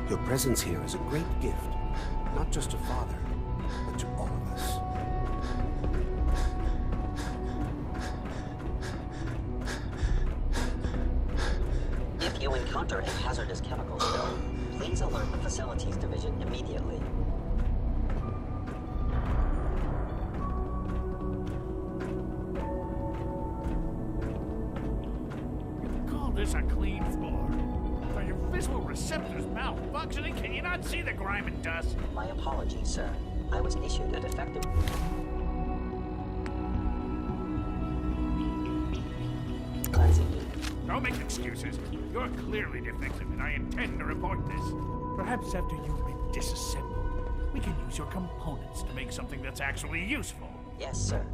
Your presence here is a great gift, not just to Father, but to all of us. If you encounter a hazardous chemical spill, please alert the Facilities Division immediately. Call this a clean floor. Are your visual receptors malfunctioning? Can you not see the grime and dust? My apologies, sir. I was issued a defective... cleansing unit. Don't make excuses. You're clearly defective, and I intend to report this. Perhaps after you've been disassembled, we can use your components to make something that's actually useful. Yes, sir.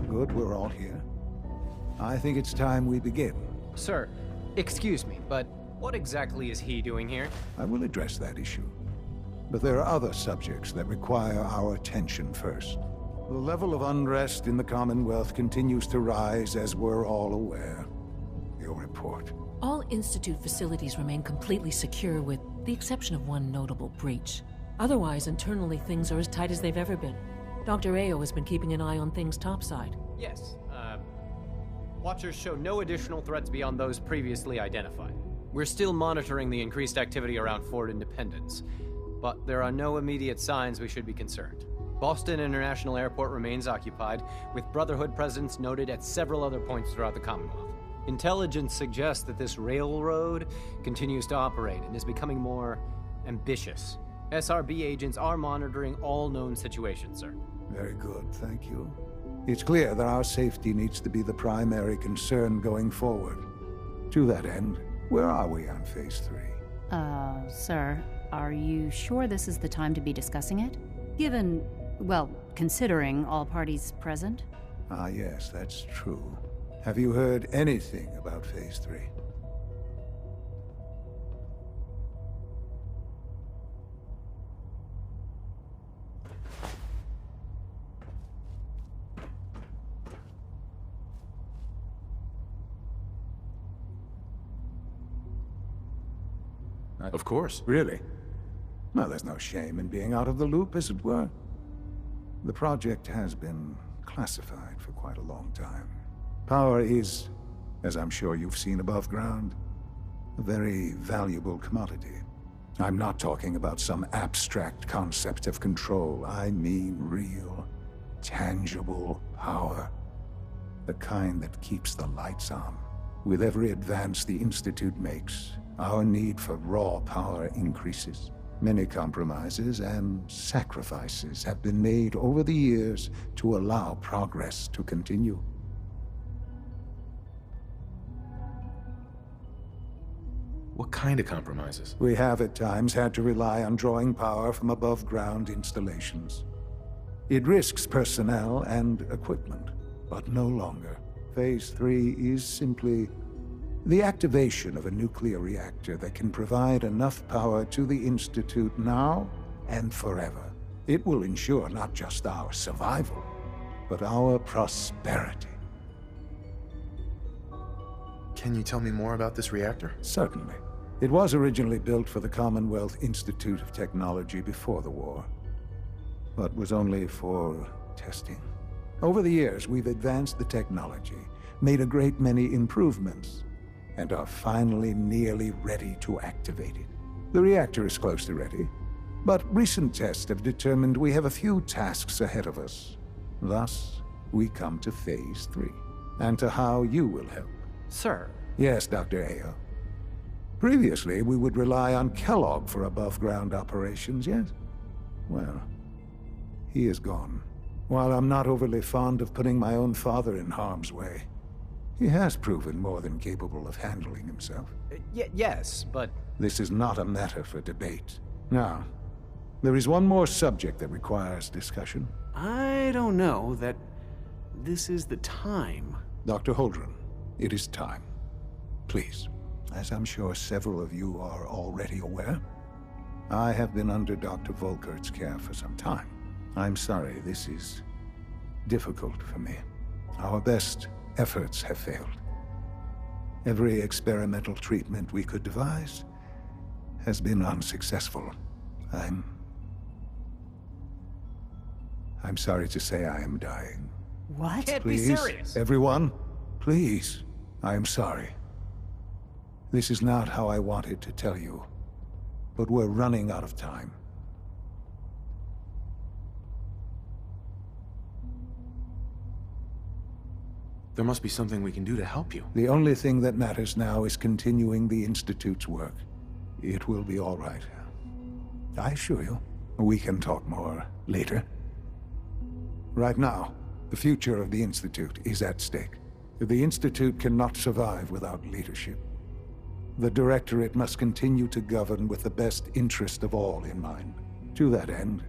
Good, we're all here. I think it's time we begin. Sir, excuse me, but what exactly is he doing here? I will address that issue. But there are other subjects that require our attention first. The level of unrest in the Commonwealth continues to rise, as we're all aware. Your report. All Institute facilities remain completely secure with the exception of one notable breach. Otherwise, internally things are as tight as they've ever been. Dr. Ayo has been keeping an eye on things topside. Yes, Watchers show no additional threats beyond those previously identified. We're still monitoring the increased activity around Fort Independence, but there are no immediate signs we should be concerned. Boston International Airport remains occupied, with Brotherhood presence noted at several other points throughout the Commonwealth. Intelligence suggests that this railroad continues to operate and is becoming more ambitious. SRB agents are monitoring all known situations, sir. Very good, thank you. It's clear that our safety needs to be the primary concern going forward. To that end, where are we on Phase 3? Sir, are you sure this is the time to be discussing it? Given, well, considering all parties present? Ah, yes, that's true. Have you heard anything about Phase 3? Of course. Really? Well, there's no shame in being out of the loop, as it were. The project has been classified for quite a long time. Power is, as I'm sure you've seen above ground, a very valuable commodity. I'm not talking about some abstract concept of control. I mean real, tangible power. The kind that keeps the lights on. With every advance the Institute makes, our need for raw power increases. Many compromises and sacrifices have been made over the years to allow progress to continue. What kind of compromises? We have at times had to rely on drawing power from above-ground installations. It risks personnel and equipment, but no longer. Phase 3 is simply the activation of a nuclear reactor that can provide enough power to the Institute now and forever. It will ensure not just our survival, but our prosperity. Can you tell me more about this reactor? Certainly. It was originally built for the Commonwealth Institute of Technology before the war, but was only for testing. Over the years, we've advanced the technology, made a great many improvements, and are finally nearly ready to activate it. The reactor is close to ready, but recent tests have determined we have a few tasks ahead of us. Thus, we come to Phase 3, and to how you will help. Sir. Yes, Dr. Ayo. Previously, we would rely on Kellogg for above-ground operations, yes? Well, he is gone. While I'm not overly fond of putting my own father in harm's way, he has proven more than capable of handling himself. Yes, but... This is not a matter for debate. Now, there is one more subject that requires discussion. I don't know that this is the time. Dr. Holdren, it is time. Please, as I'm sure several of you are already aware, I have been under Dr. Volkert's care for some time. I'm sorry, this is difficult for me. Our best efforts have failed. Every experimental treatment we could devise has been unsuccessful. I'm sorry to say I am dying. What? Can't Please, be serious. everyone, please. I am sorry. This is not how I wanted to tell you, but we're running out of time. There must be something we can do to help you. The only thing that matters now is continuing the Institute's work. It will be all right. I assure you. We can talk more later. Right now, the future of the Institute is at stake. The Institute cannot survive without leadership. The Directorate must continue to govern with the best interest of all in mind. To that end,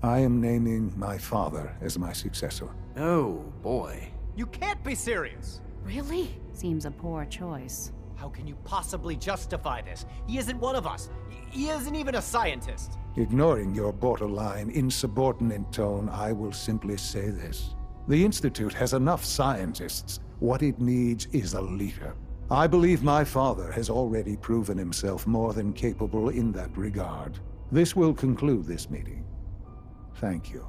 I am naming my father as my successor. Oh, boy. You can't be serious! Really? Seems a poor choice. How can you possibly justify this? He isn't one of us. He isn't even a scientist. Ignoring your borderline, insubordinate tone, I will simply say this. The Institute has enough scientists. What it needs is a leader. I believe my father has already proven himself more than capable in that regard. This will conclude this meeting. Thank you.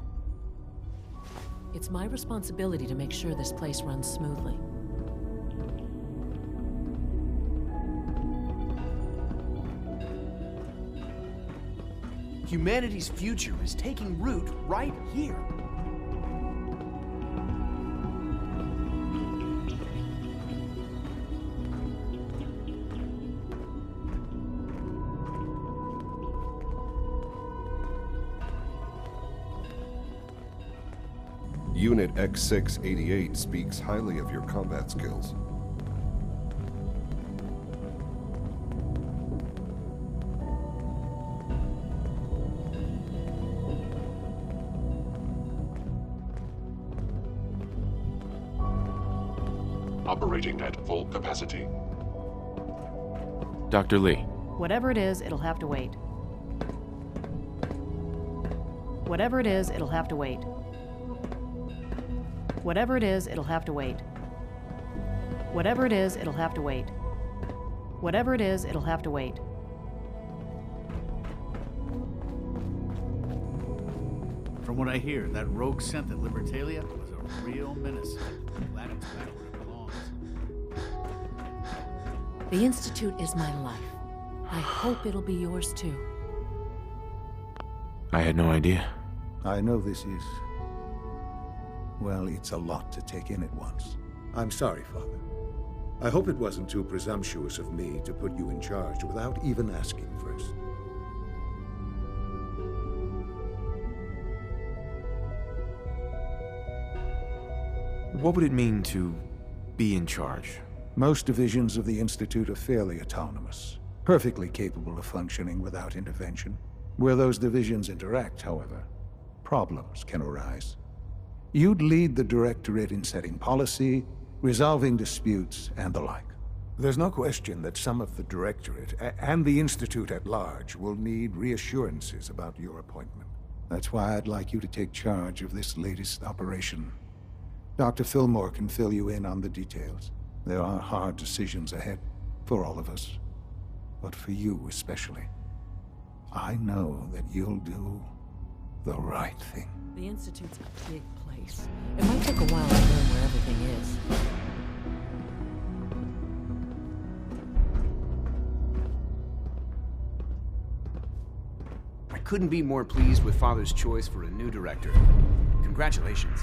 It's my responsibility to make sure this place runs smoothly. Humanity's future is taking root right here. Unit X688 speaks highly of your combat skills. Operating at full capacity. Dr. Lee. Whatever it is, it'll have to wait. Whatever it is, it'll have to wait. Whatever it is, it'll have to wait. Whatever it is, it'll have to wait. Whatever it is, it'll have to wait. From what I hear, that rogue scent at Libertalia was a real menace. Glad it's back where it belongs. The Institute is my life. I hope it'll be yours too. I had no idea. I know this is... well, it's a lot to take in at once. I'm sorry, Father. I hope it wasn't too presumptuous of me to put you in charge without even asking first. What would it mean to be in charge? Most divisions of the Institute are fairly autonomous, perfectly capable of functioning without intervention. Where those divisions interact, however, problems can arise. You'd lead the Directorate in setting policy, resolving disputes, and the like. There's no question that some of the Directorate, and the Institute at large, will need reassurances about your appointment. That's why I'd like you to take charge of this latest operation. Dr. Fillmore can fill you in on the details. There are hard decisions ahead, for all of us. But for you especially. I know that you'll do the right thing. The Institute's a big place. It might take a while to learn where everything is. I couldn't be more pleased with Father's choice for a new director. Congratulations.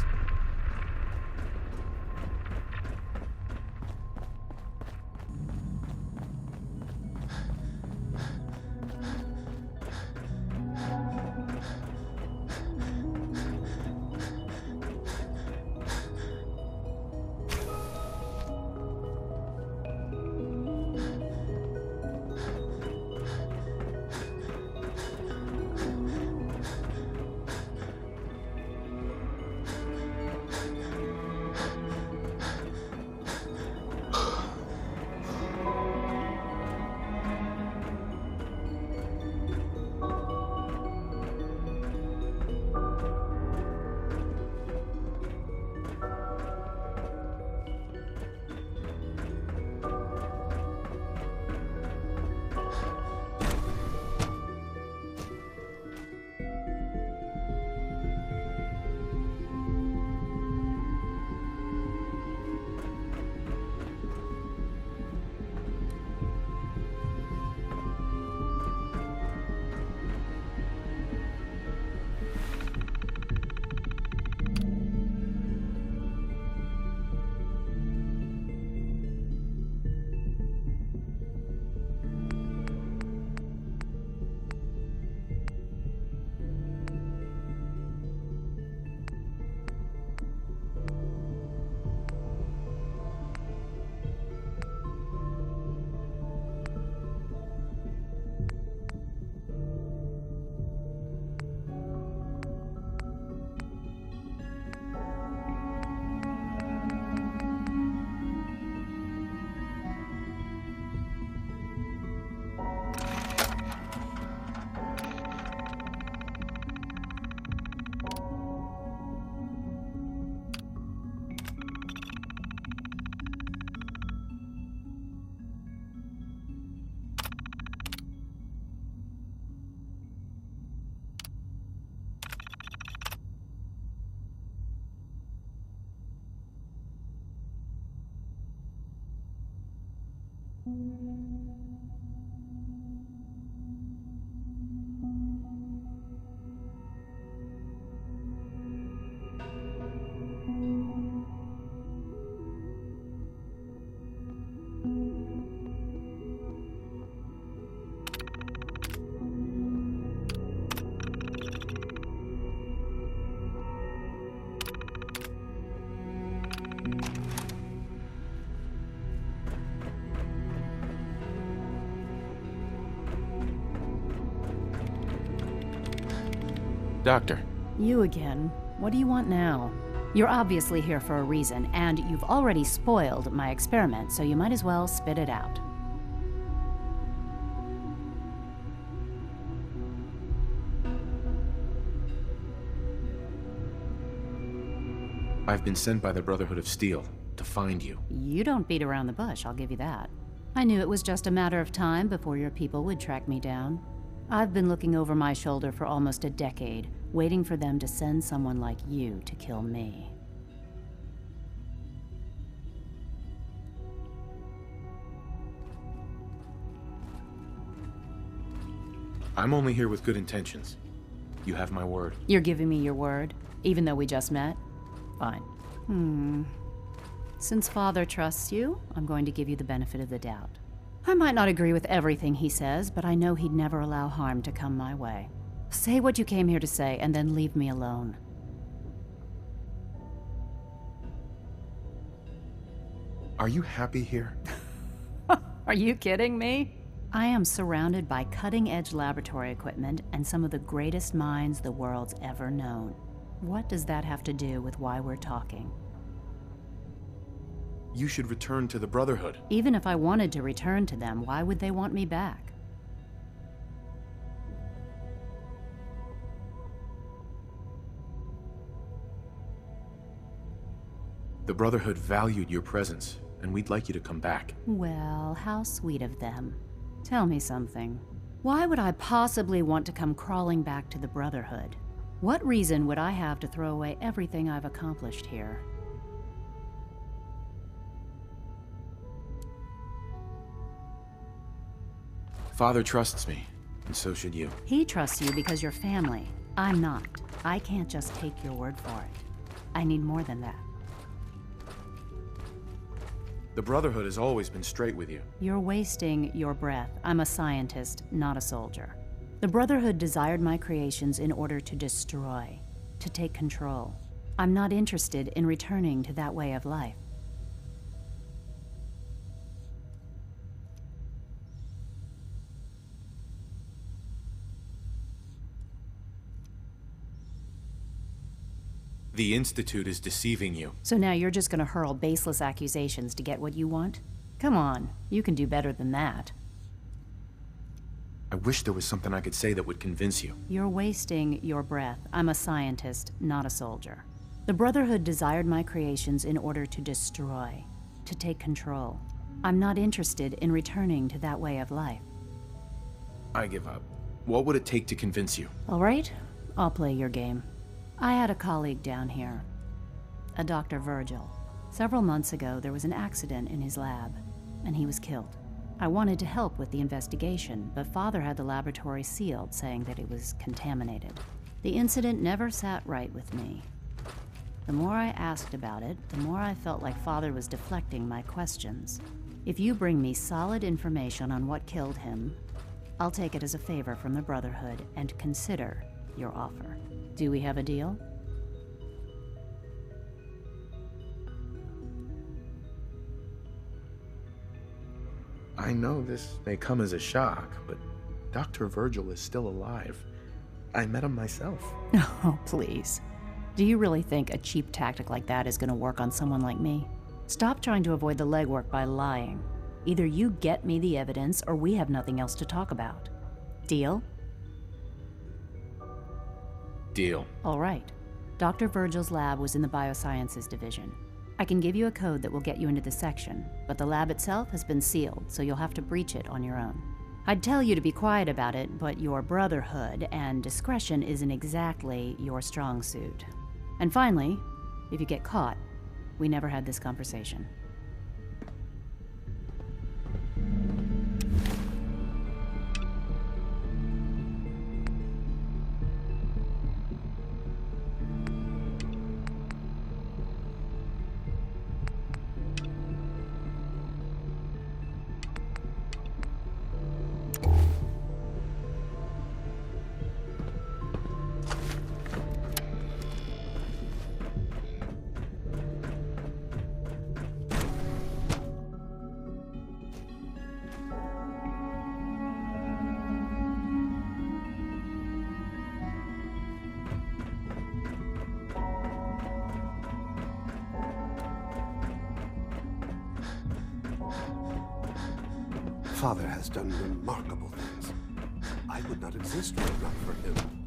Doctor. You again. What do you want now? You're obviously here for a reason, and you've already spoiled my experiment, so you might as well spit it out. I've been sent by the Brotherhood of Steel to find you. You don't beat around the bush, I'll give you that. I knew it was just a matter of time before your people would track me down. I've been looking over my shoulder for almost a decade, waiting for them to send someone like you to kill me. I'm only here with good intentions. You have my word. You're giving me your word, even though we just met? Fine. Since Father trusts you, I'm going to give you the benefit of the doubt. I might not agree with everything he says, but I know he'd never allow harm to come my way. Say what you came here to say, and then leave me alone. Are you happy here? Are you kidding me? I am surrounded by cutting-edge laboratory equipment and some of the greatest minds the world's ever known. What does that have to do with why we're talking? You should return to the Brotherhood. Even if I wanted to return to them, why would they want me back? The Brotherhood valued your presence, and we'd like you to come back. Well, how sweet of them. Tell me something. Why would I possibly want to come crawling back to the Brotherhood? What reason would I have to throw away everything I've accomplished here? Father trusts me, and so should you. He trusts you because you're family. I'm not. I can't just take your word for it. I need more than that. The Brotherhood has always been straight with you. You're wasting your breath. I'm a scientist, not a soldier. The Brotherhood desired my creations in order to destroy, to take control. I'm not interested in returning to that way of life. The Institute is deceiving you. So now you're just gonna hurl baseless accusations to get what you want? Come on, you can do better than that. I wish there was something I could say that would convince you. You're wasting your breath. I'm a scientist, not a soldier. The Brotherhood desired my creations in order to destroy, to take control. I'm not interested in returning to that way of life. I give up. What would it take to convince you? All right, I'll play your game. I had a colleague down here, a Dr. Virgil. Several months ago, there was an accident in his lab, and he was killed. I wanted to help with the investigation, but Father had the laboratory sealed, saying that it was contaminated. The incident never sat right with me. The more I asked about it, the more I felt like Father was deflecting my questions. If you bring me solid information on what killed him, I'll take it as a favor from the Brotherhood and consider your offer. Do we have a deal? I know this may come as a shock, but Dr. Virgil is still alive. I met him myself. Oh, please. Do you really think a cheap tactic like that is going to work on someone like me? Stop trying to avoid the legwork by lying. Either you get me the evidence, or we have nothing else to talk about. Deal? Deal. All right. Dr. Virgil's lab was in the Biosciences Division. I can give you a code that will get you into the section, but the lab itself has been sealed, so you'll have to breach it on your own. I'd tell you to be quiet about it, but your Brotherhood and discretion isn't exactly your strong suit. And finally, if you get caught, we never had this conversation. Father has done remarkable things. I would not exist were it not for him.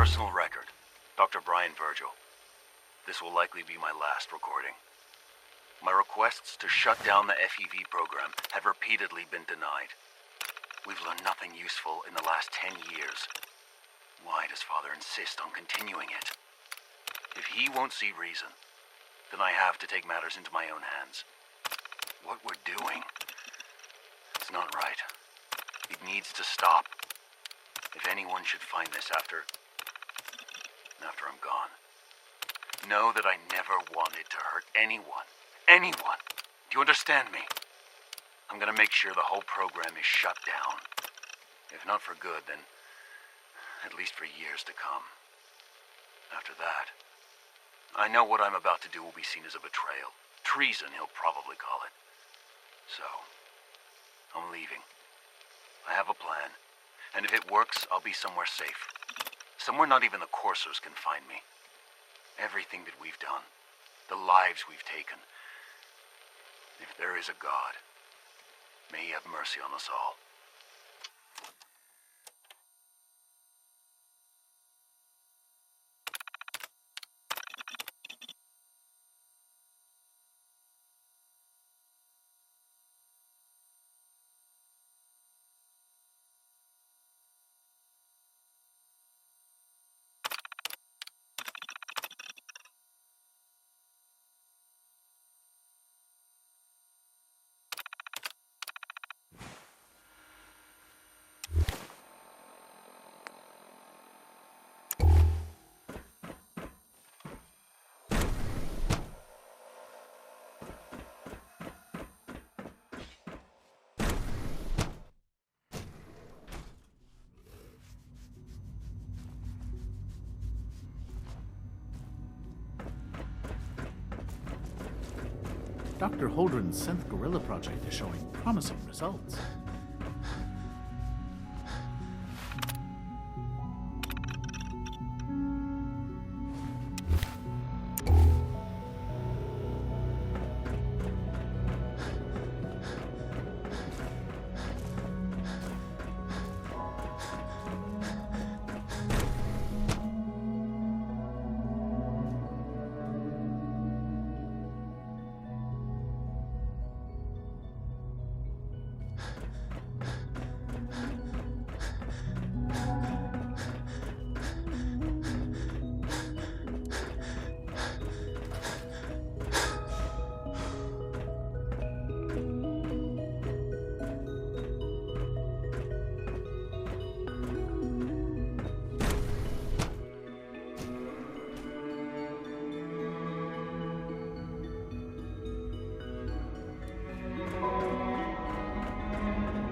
Personal record, Dr. Brian Virgil. This will likely be my last recording. My requests to shut down the FEV program have repeatedly been denied. We've learned nothing useful in the last 10 years. Why does Father insist on continuing it? If he won't see reason, then I have to take matters into my own hands. What we're doing, it's not right. It needs to stop. If anyone should find this after I'm gone, know that I never wanted to hurt anyone. Anyone! Do you understand me? I'm gonna make sure the whole program is shut down. If not for good, then at least for years to come. After that, I know what I'm about to do will be seen as a betrayal. Treason, he'll probably call it. So, I'm leaving. I have a plan, and if it works, I'll be somewhere safe. Somewhere not even the Coursers can find me. Everything that we've done, the lives we've taken. If there is a God, may he have mercy on us all. Dr. Holdren's synth gorilla project is showing promising results.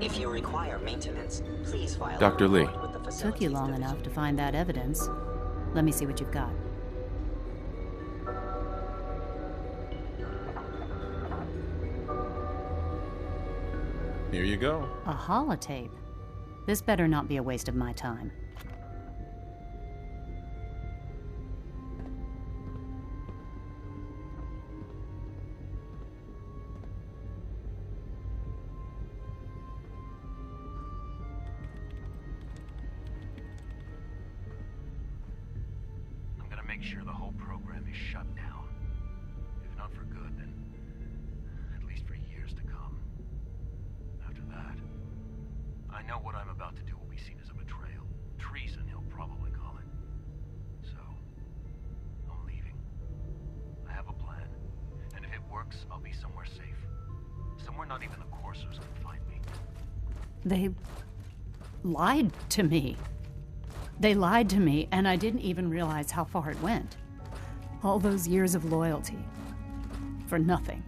If you require maintenance, please file Dr. a Lee. report with the Took you facilities long division. enough to find that evidence. Let me see what you've got. Here you go. A holotape. This better not be a waste of my time. I'm gonna make sure the whole program is shut down. If not for good, then at least for years to come. After that, I know what I'm about to do will be seen as a betrayal. Treason, he'll probably call it. So, I'm leaving. I have a plan, and if it works, I'll be somewhere safe. Somewhere not even the Corsairs can find me. They lied to me. They lied to me, and I didn't even realize how far it went. All those years of loyalty. For nothing.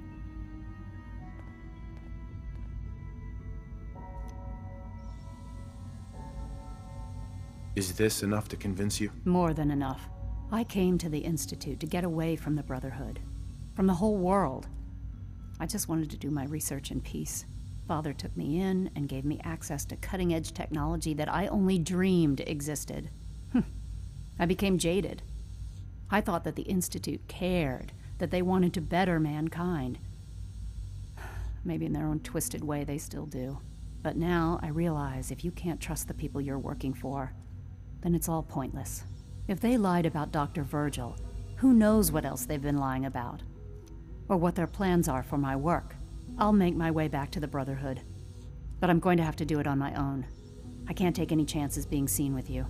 Is this enough to convince you? More than enough. I came to the Institute to get away from the Brotherhood. From the whole world. I just wanted to do my research in peace. Father took me in and gave me access to cutting-edge technology that I only dreamed existed. I became jaded. I thought that the Institute cared, that they wanted to better mankind. Maybe in their own twisted way they still do. But now I realize if you can't trust the people you're working for, then it's all pointless. If they lied about Dr. Virgil, who knows what else they've been lying about? Or what their plans are for my work. I'll make my way back to the Brotherhood. But I'm going to have to do it on my own. I can't take any chances being seen with you.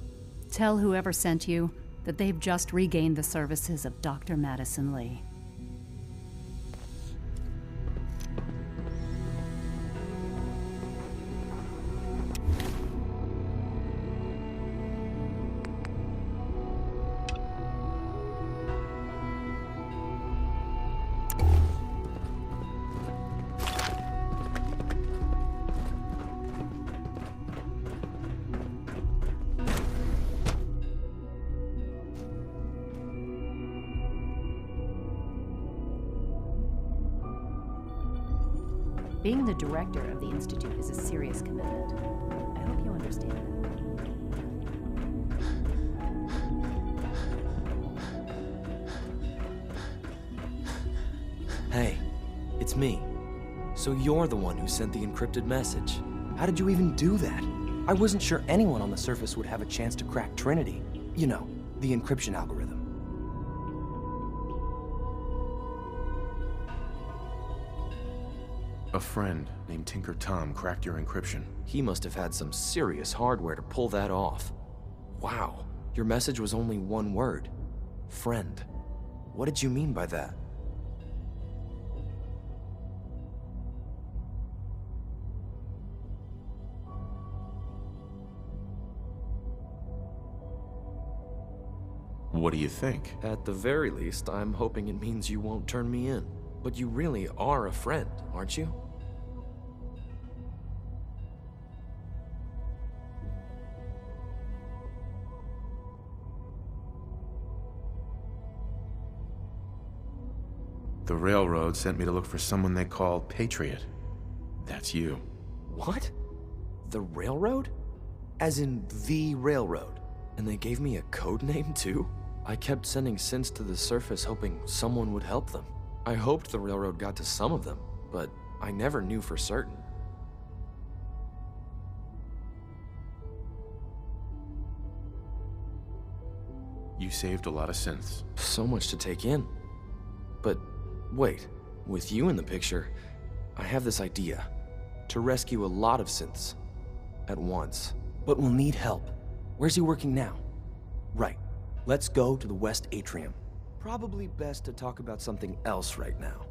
Tell whoever sent you that they've just regained the services of Dr. Madison Lee. Being the director of the Institute is a serious commitment. I hope you understand that. Hey, it's me. So you're the one who sent the encrypted message. How did you even do that? I wasn't sure anyone on the surface would have a chance to crack Trinity. You know, the encryption algorithm. A friend named Tinker Tom cracked your encryption. He must have had some serious hardware to pull that off. Wow, your message was only one word. Friend. What did you mean by that? What do you think? At the very least, I'm hoping it means you won't turn me in. But you really are a friend, aren't you? The railroad sent me to look for someone they call Patriot. That's you. What? The railroad? As in the railroad? And they gave me a code name too? I kept sending synths to the surface hoping someone would help them. I hoped the railroad got to some of them, but I never knew for certain. You saved a lot of synths. So much to take in. But wait, with you in the picture, I have this idea. To rescue a lot of synths. At once. But we'll need help. Where's he working now? Right. Let's go to the West Atrium. Probably best to talk about something else right now.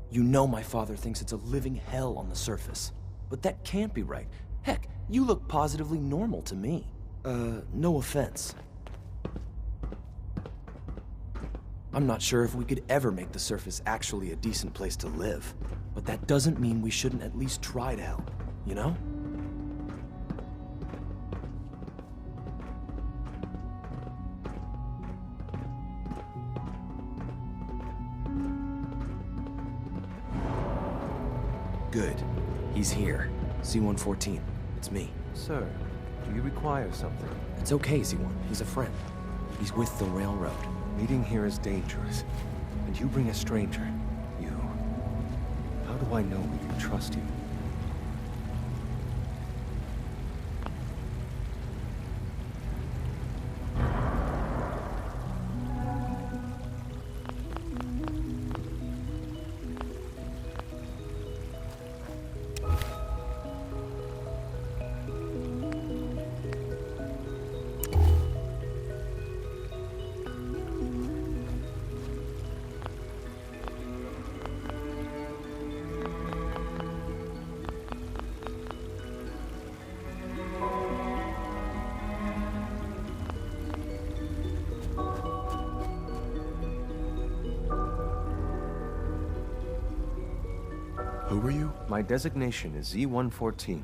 You know my father thinks it's a living hell on the surface. But that can't be right. Heck, you look positively normal to me. No offense. I'm not sure if we could ever make the surface actually a decent place to live. But that doesn't mean we shouldn't at least try to help, you know? Good. He's here. C-114. It's me. Sir, do you require something? It's okay, Z1. He's a friend. He's with the railroad. Meeting here is dangerous. And you bring a stranger. You... How do I know we can trust you? Who are you? My designation is Z-114,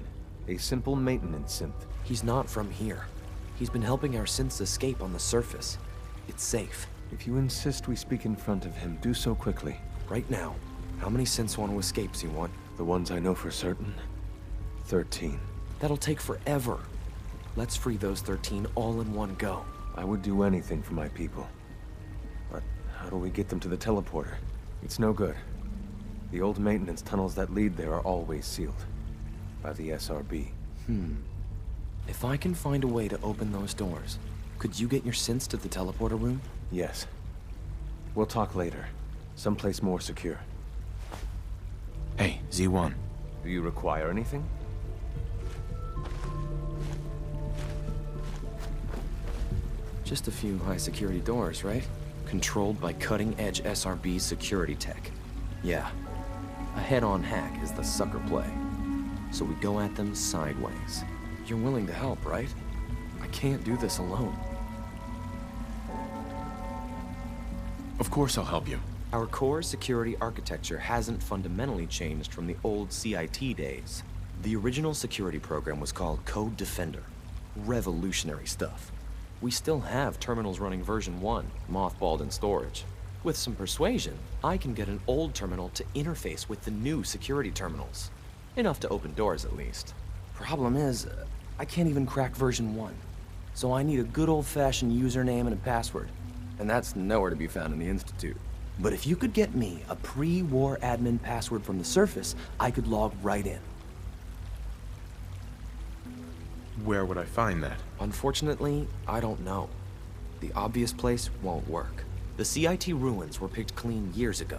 a simple maintenance synth. He's not from here. He's been helping our synths escape on the surface. It's safe. If you insist we speak in front of him, do so quickly. Right now, how many synths want to escape, Z1? The ones I know for certain? 13. That'll take forever. Let's free those 13 all in one go. I would do anything for my people. But how do we get them to the teleporter? It's no good. The old maintenance tunnels that lead there are always sealed. By the SRB. If I can find a way to open those doors, could you get your synths to the teleporter room? Yes. We'll talk later. Someplace more secure. Hey, Z1. Do you require anything? Just a few high-security doors, right? Controlled by cutting-edge SRB security tech. Yeah. A head-on hack is the sucker play. So we go at them sideways. You're willing to help, right? I can't do this alone. Of course I'll help you. Our core security architecture hasn't fundamentally changed from the old CIT days. The original security program was called Code Defender. Revolutionary stuff. We still have terminals running version 1, mothballed in storage. With some persuasion, I can get an old terminal to interface with the new security terminals. Enough to open doors, at least. Problem is, I can't even crack version 1. So I need a good old-fashioned username and a password. And that's nowhere to be found in the Institute. But if you could get me a pre-war admin password from the surface, I could log right in. Where would I find that? Unfortunately, I don't know. The obvious place won't work. The CIT ruins were picked clean years ago,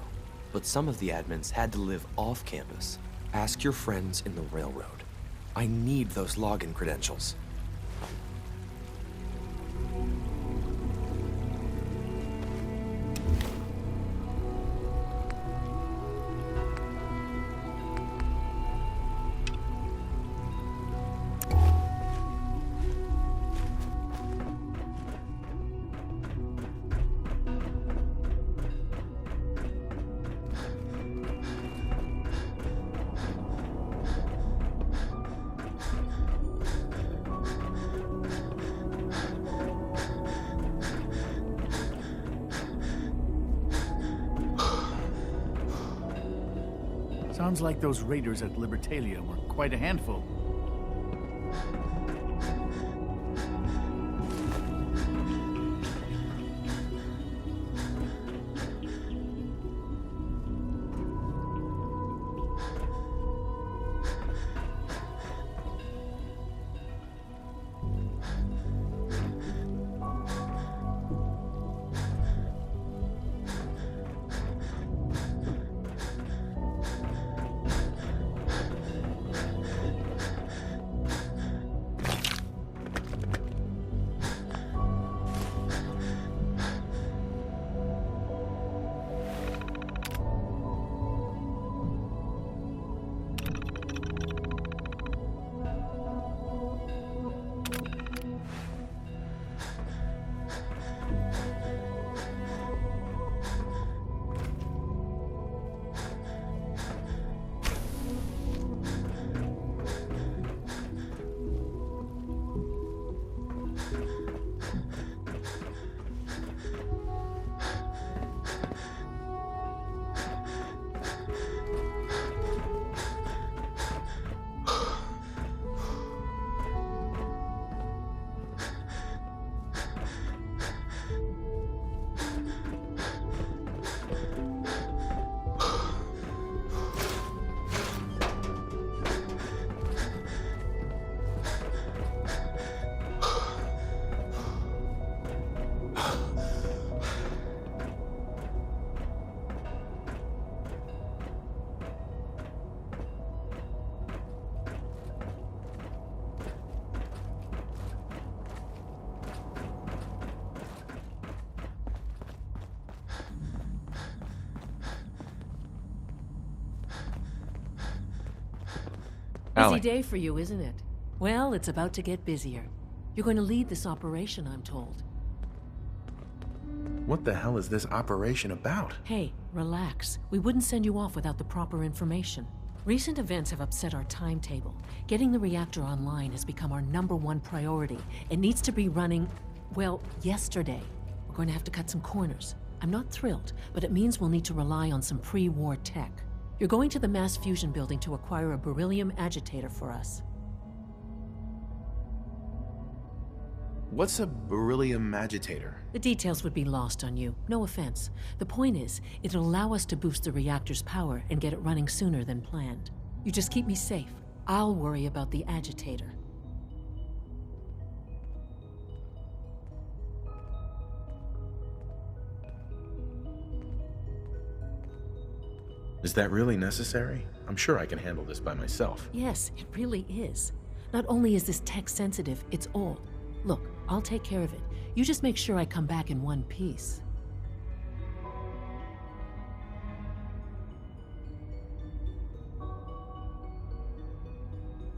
but some of the admins had to live off campus. Ask your friends in the railroad. I need those login credentials. Sounds like those raiders at Libertalia were quite a handful. Busy day for you, isn't it? Well, it's about to get busier. You're going to lead this operation, I'm told. What the hell is this operation about? Hey, relax. We wouldn't send you off without the proper information. Recent events have upset our timetable. Getting the reactor online has become our #1 priority. It needs to be running, well, yesterday. We're going to have to cut some corners. I'm not thrilled, but it means we'll need to rely on some pre-war tech. You're going to the mass fusion building to acquire a beryllium agitator for us. What's a beryllium agitator? The details would be lost on you. No offense. The point is, it'll allow us to boost the reactor's power and get it running sooner than planned. You just keep me safe. I'll worry about the agitator. Is that really necessary? I'm sure I can handle this by myself. Yes, it really is. Not only is this tech sensitive, it's old. Look, I'll take care of it. You just make sure I come back in one piece.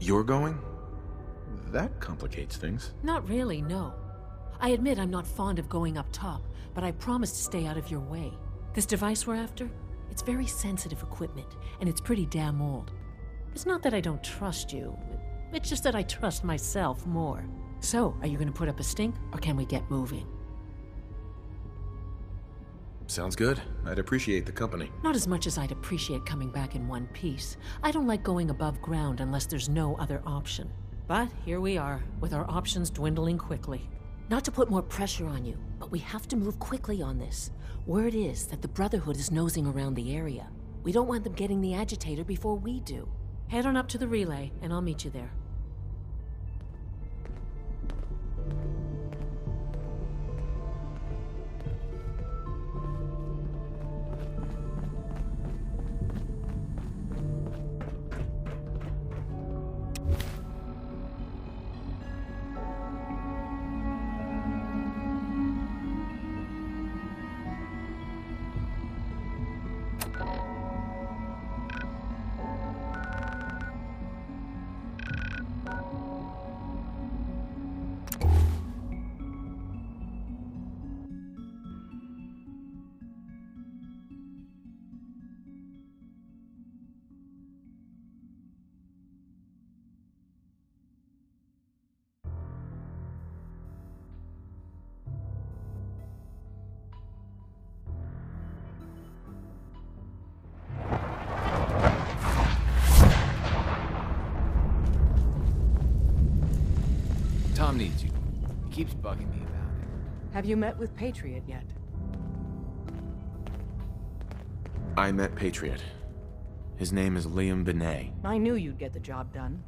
You're going? That complicates things. Not really, no. I admit I'm not fond of going up top, but I promise to stay out of your way. This device we're after? It's very sensitive equipment, and it's pretty damn old. It's not that I don't trust you. It's just that I trust myself more. So, are you going to put up a stink, or can we get moving? Sounds good. I'd appreciate the company. Not as much as I'd appreciate coming back in one piece. I don't like going above ground unless there's no other option. But here we are, with our options dwindling quickly. Not to put more pressure on you, but we have to move quickly on this. Word is that the Brotherhood is nosing around the area. We don't want them getting the agitator before we do. Head on up to the relay, and I'll meet you there. Tom needs you. He keeps bugging me about it. Have you met with Patriot yet? I met Patriot. His name is Liam Benet. I knew you'd get the job done.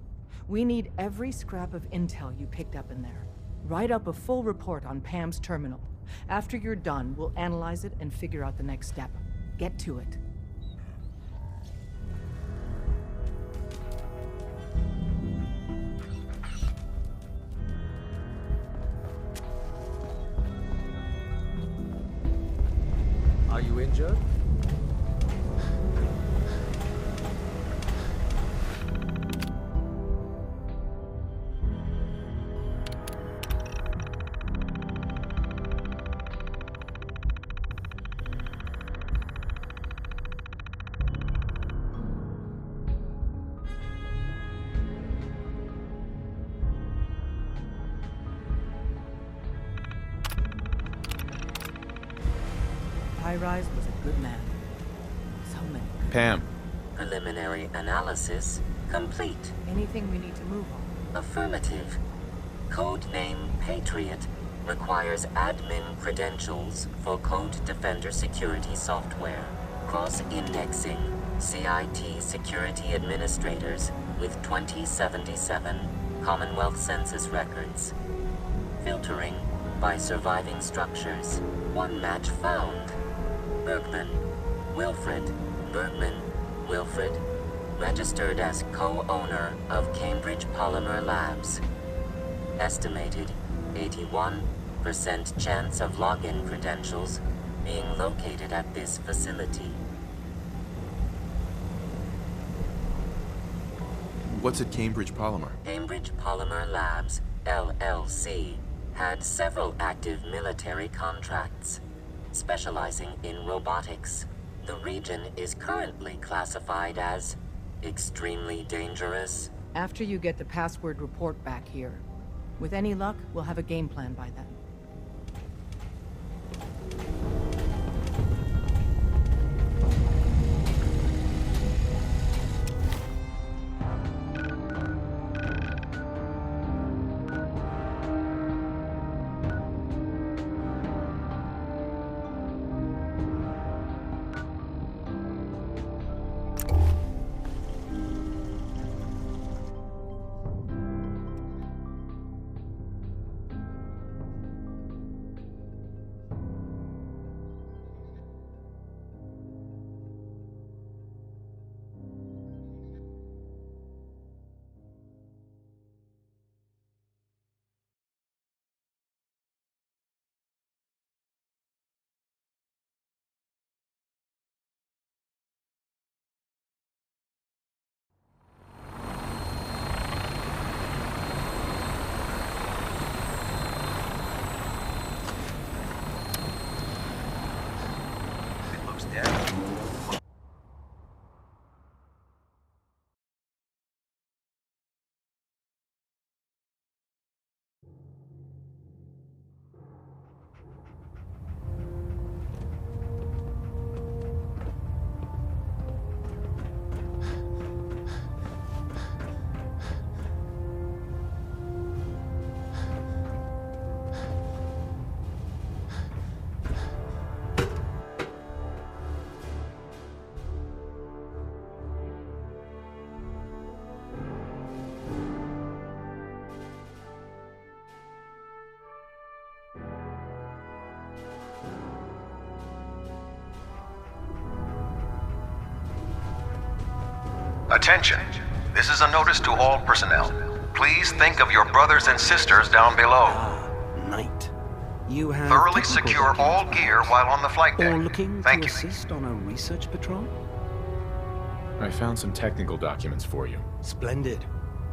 We need every scrap of intel you picked up in there. Write up a full report on Pam's terminal. After you're done, we'll analyze it and figure out the next step. Get to it. Are you injured? High-Rise was a good man. So many. Pam. Preliminary analysis complete. Anything we need to move on? Affirmative. Codename Patriot requires admin credentials for Code Defender security software. Cross-indexing CIT security administrators with 2077 Commonwealth Census records. Filtering by surviving structures. One match found. Bergman. Wilfred. Bergman. Wilfred. Registered as co-owner of Cambridge Polymer Labs. Estimated 81% chance of login credentials being located at this facility. What's at Cambridge Polymer? Cambridge Polymer Labs, LLC, had several active military contracts, specializing in robotics. The region is currently classified as extremely dangerous. After you get the password report back here. With any luck, we'll have a game plan by then. Attention. This is a notice to all personnel. Please think of your brothers and sisters down below. Knight. You have thoroughly secure all gear while on the flight deck. Or looking Thank to you. assist on a research patrol? I found some technical documents for you. Splendid.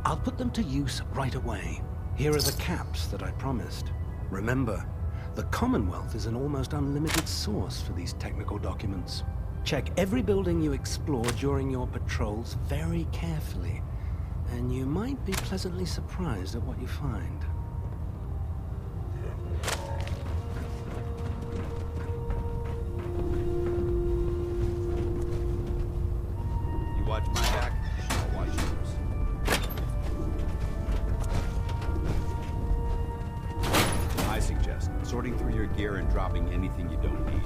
I'll put them to use right away. Here are the caps that I promised. Remember, the Commonwealth is an almost unlimited source for these technical documents. Check every building you explore during your patrols very carefully, and you might be pleasantly surprised at what you find. You watch my back, I'll watch yours. sorting through your gear and dropping anything you don't need.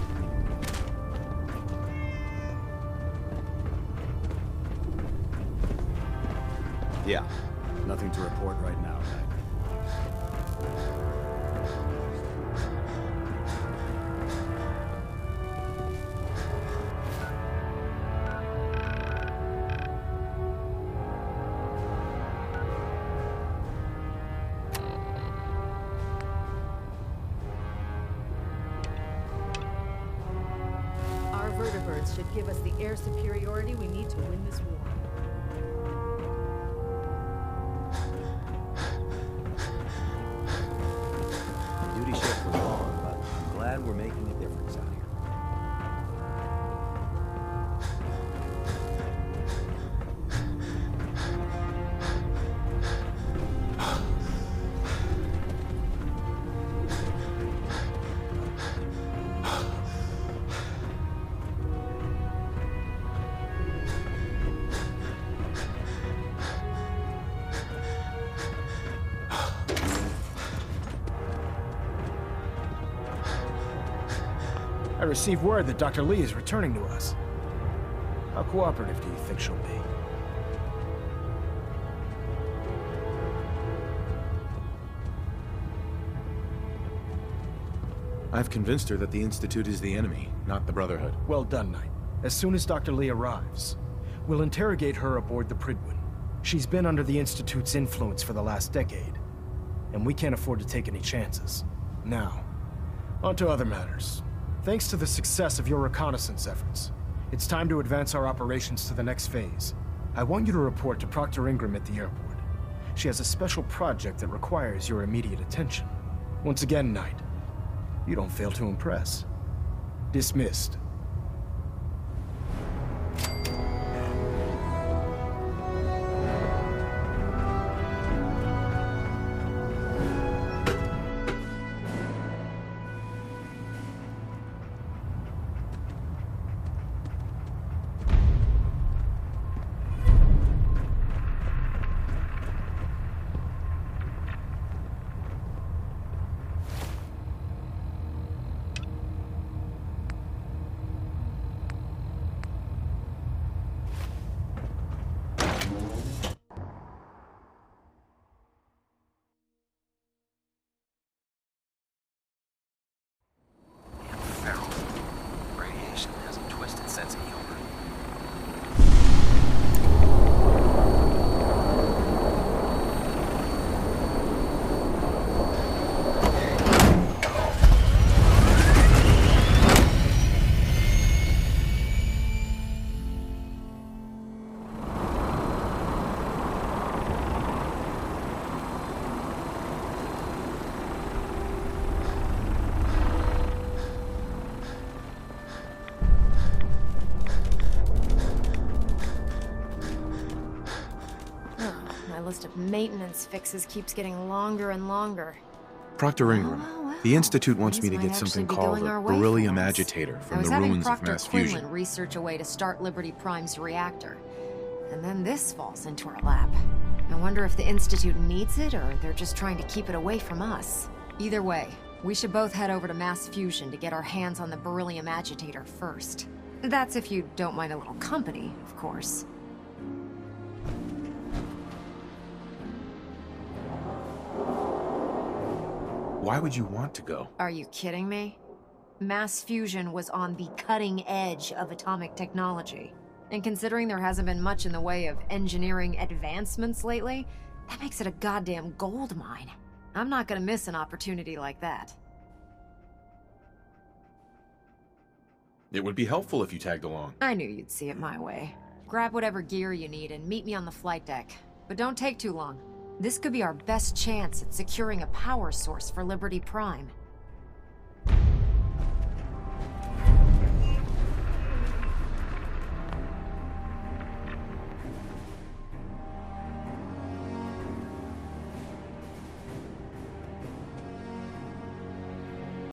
Yeah, nothing to report right now. Our vertibirds should give us the air superiority we need to win this war. Duty shift was long, but I'm glad we're making a difference out here. I received word that Dr. Lee is returning to us. How cooperative do you think she'll be? I've convinced her that the Institute is the enemy, not the Brotherhood. Well done, Knight. As soon as Dr. Lee arrives, we'll interrogate her aboard the Prydwen. She's been under the Institute's influence for the last decade, and we can't afford to take any chances. Now, on to other matters. Thanks to the success of your reconnaissance efforts, it's time to advance our operations to the next phase. I want you to report to Proctor Ingram at the airport. She has a special project that requires your immediate attention. Once again, Knight, you don't fail to impress. Dismissed. Radiation has a twisted sense of humor. My list of maintenance fixes keeps getting longer and longer. Proctor Ingram, the Institute wants me to get something called a beryllium agitator from the ruins of mass fusion. Quinlan research a way to start Liberty Prime's reactor. And then this falls into our lap. I wonder if the Institute needs it, or they're just trying to keep it away from us. Either way, we should both head over to mass fusion to get our hands on the beryllium agitator first. That's if you don't mind a little company, of course. Why would you want to go? Are you kidding me? Mass fusion was on the cutting edge of atomic technology. And considering there hasn't been much in the way of engineering advancements lately, that makes it a goddamn gold mine. I'm not gonna miss an opportunity like that. It would be helpful if you tagged along. I knew you'd see it my way. Grab whatever gear you need and meet me on the flight deck. But don't take too long. This could be our best chance at securing a power source for Liberty Prime.